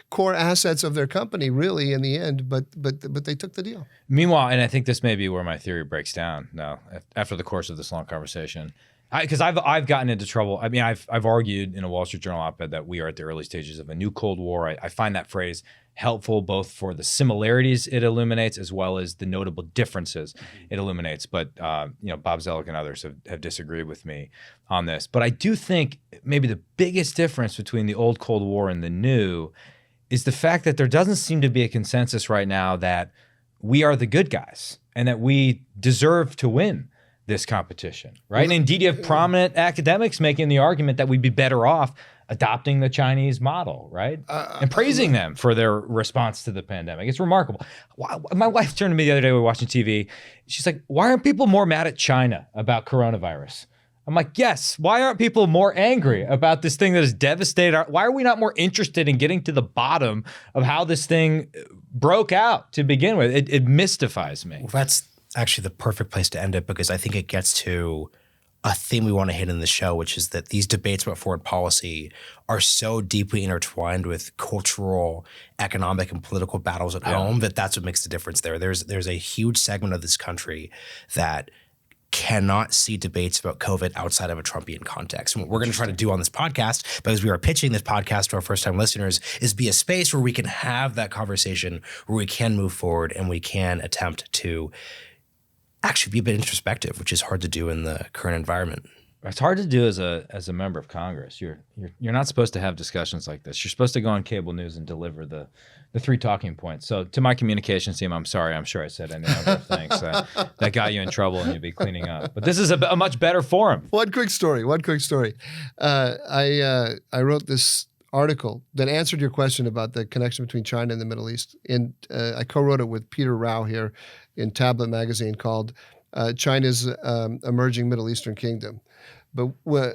core assets of their company, really, in the end. But they took the deal. Meanwhile, and I think this may be where my theory breaks down now after the course of this long conversation, because I've gotten into trouble. I mean, I've argued in a Wall Street Journal op-ed that we are at the early stages of a new Cold War. I find that phrase helpful both for the similarities it illuminates as well as the notable differences it illuminates. But Bob Zoellick and others have disagreed with me on this. But I do think maybe the biggest difference between the old Cold War and the new is the fact that there doesn't seem to be a consensus right now that we are the good guys and that we deserve to win this competition, right? And indeed, you have prominent academics making the argument that we'd be better off adopting the Chinese model, right? And praising them for their response to the pandemic. It's remarkable. My wife turned to me the other day, we were watching TV. She's like, why aren't people more mad at China about coronavirus? I'm like, yes, why aren't people more angry about this thing that has devastated why are we not more interested in getting to the bottom of how this thing broke out to begin with? It mystifies me. Well, that's actually the perfect place to end it because I think it gets to a theme we want to hit in the show, which is that these debates about foreign policy are so deeply intertwined with cultural, economic, and political battles at home that's what makes the difference there. There's a huge segment of this country that cannot see debates about COVID outside of a Trumpian context. And what we're going to try to do on this podcast, because we are pitching this podcast to our first-time listeners, is be a space where we can have that conversation, where we can move forward and we can attempt to actually be a bit introspective, which is hard to do in the current environment. It's hard to do as a member of Congress. You're not supposed to have discussions like this. You're supposed to go on cable news and deliver the 3 talking points. So to my communications team, I'm sorry. I'm sure I said any number of things that got you in trouble and you'd be cleaning up. But this is a much better forum. One quick story. I wrote this article that answered your question about the connection between China and the Middle East. I co-wrote it with Peter Rao here in Tablet magazine called China's Emerging Middle Eastern Kingdom. But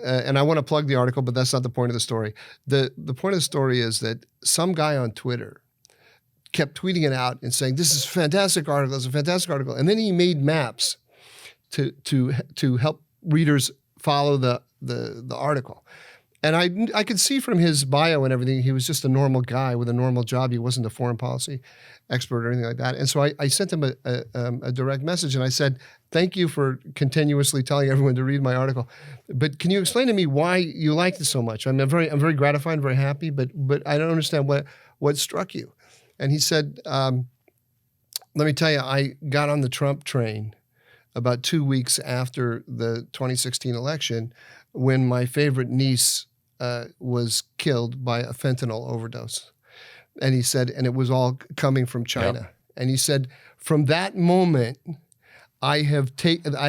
and I want to plug the article, but that's not the point of the story. The point of the story is that some guy on Twitter kept tweeting it out and saying, "This is a fantastic article. It's a fantastic article." And then he made maps to help readers follow the article. And I could see from his bio and everything, he was just a normal guy with a normal job. He wasn't a foreign policy expert or anything like that. And so I sent him a direct message and I said, "Thank you for continuously telling everyone to read my article. But can you explain to me why you liked it so much? I'm very gratified and very happy, but I don't understand what struck you." And he said, the let me tell you, I got on the Trump train about 2 weeks after the 2016 election when my favorite niece was killed by a fentanyl overdose. And he said, and it was all coming from China. Yep. And he said, from that moment, I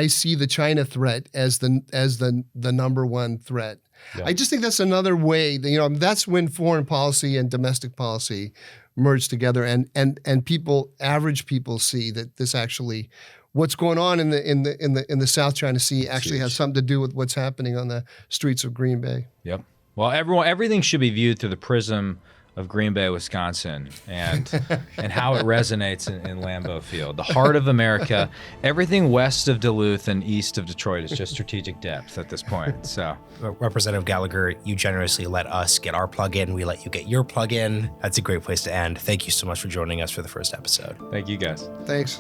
see the China threat as the number one threat. Yep. I just think that's another way that, that's when foreign policy and domestic policy merge together, and people, average people, see that this actually, what's going on in the South China Sea actually has something to do with what's happening on the streets of Green Bay. Yep. Well, everything should be viewed through the prism of Green Bay, Wisconsin, and how it resonates in Lambeau Field, the heart of America. Everything west of Duluth and east of Detroit is just strategic depth at this point. So, Representative Gallagher, you generously let us get our plug in. We let you get your plug in. That's a great place to end. Thank you so much for joining us for the first episode. Thank you, guys. Thanks.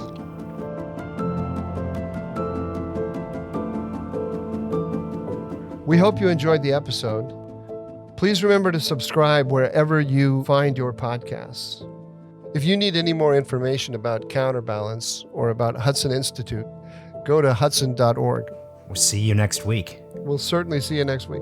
We hope you enjoyed the episode. Please remember to subscribe wherever you find your podcasts. If you need any more information about Counterbalance or about Hudson Institute, go to hudson.org. We'll see you next week. We'll certainly see you next week.